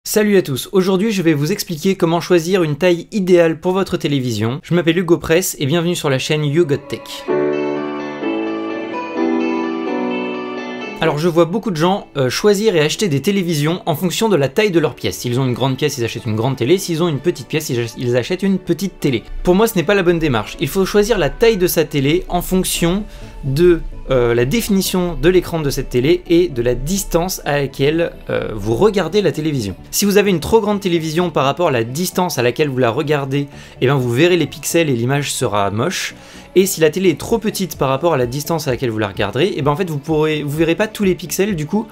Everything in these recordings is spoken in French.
Salut à tous, aujourd'hui je vais vous expliquer comment choisir une taille idéale pour votre télévision. Je m'appelle Hugo Press et bienvenue sur la chaîne You Got Tech. Alors je vois beaucoup de gens choisir et acheter des télévisions en fonction de la taille de leur pièce. S'ils ont une grande pièce, ils achètent une grande télé. S'ils ont une petite pièce, ils achètent une petite télé. Pour moi, ce n'est pas la bonne démarche. Il faut choisir la taille de sa télé en fonction de la définition de l'écran de cette télé et de la distance à laquelle vous regardez la télévision. Si vous avez une trop grande télévision par rapport à la distance à laquelle vous la regardez, eh bien vous verrez les pixels et l'image sera moche. Et si la télé est trop petite par rapport à la distance à laquelle vous la regarderez, et ben en fait vous verrez pas tous les pixels. Du coup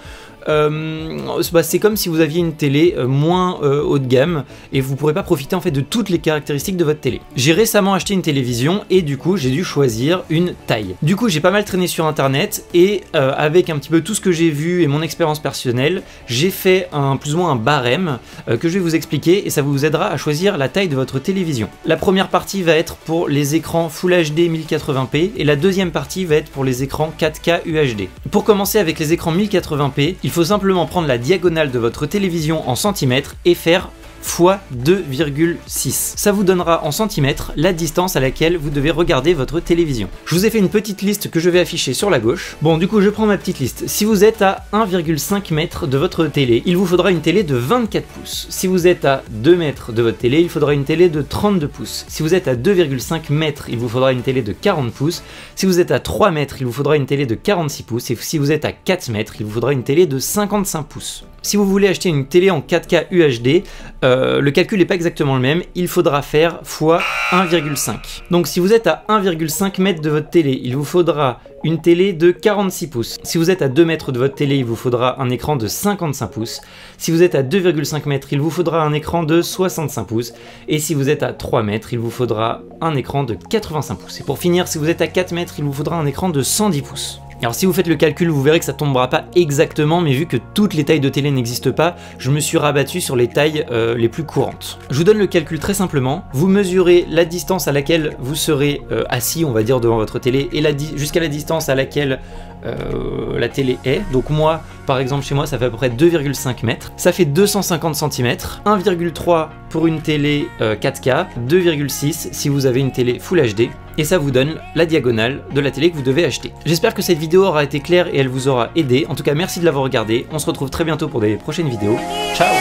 c'est comme si vous aviez une télé moins haut de gamme et vous pourrez pas profiter en fait de toutes les caractéristiques de votre télé. J'ai récemment acheté une télévision et du coup j'ai dû choisir une taille. Du coup j'ai pas mal traîné sur internet et avec un petit peu tout ce que j'ai vu et mon expérience personnelle, j'ai fait plus ou moins un barème que je vais vous expliquer et ça vous aidera à choisir la taille de votre télévision. La première partie va être pour les écrans Full HD 1080p et la deuxième partie va être pour les écrans 4K UHD. Pour commencer avec les écrans 1080p, il faut simplement prendre la diagonale de votre télévision en centimètres et faire x 2,6. Ça vous donnera en centimètres la distance à laquelle vous devez regarder votre télévision. Je vous ai fait une petite liste que je vais afficher sur la gauche. Bon, du coup, je prends ma petite liste. Si vous êtes à 1,5 mètre de votre télé, il vous faudra une télé de 24 pouces. Si vous êtes à 2 mètres de votre télé, il faudra une télé de 32 pouces. Si vous êtes à 2,5 mètres, il vous faudra une télé de 40 pouces. Si vous êtes à 3 mètres, il vous faudra une télé de 46 pouces. Et si vous êtes à 4 mètres, il vous faudra une télé de 55 pouces. Si vous voulez acheter une télé en 4K UHD, le calcul n'est pas exactement le même, il faudra faire x 1,5. Donc si vous êtes à 1,5 mètre de votre télé, il vous faudra une télé de 46 pouces. Si vous êtes à 2 mètres de votre télé, il vous faudra un écran de 55 pouces. Si vous êtes à 2,5 mètres, il vous faudra un écran de 65 pouces. Et si vous êtes à 3 mètres, il vous faudra un écran de 85 pouces. Et pour finir, si vous êtes à 4 mètres, il vous faudra un écran de 110 pouces. Alors si vous faites le calcul, vous verrez que ça tombera pas exactement, mais vu que toutes les tailles de télé n'existent pas, je me suis rabattu sur les tailles les plus courantes. Je vous donne le calcul très simplement. Vous mesurez la distance à laquelle vous serez assis, on va dire, devant votre télé, et jusqu'à la distance à laquelle la télé est. Donc moi, par exemple, chez moi, ça fait à peu près 2,5 mètres. Ça fait 250 cm, 1,3 pour une télé 4K, 2,6 si vous avez une télé Full HD. Et ça vous donne la diagonale de la télé que vous devez acheter. J'espère que cette vidéo aura été claire et elle vous aura aidé. En tout cas, merci de l'avoir regardée. On se retrouve très bientôt pour des prochaines vidéos. Ciao!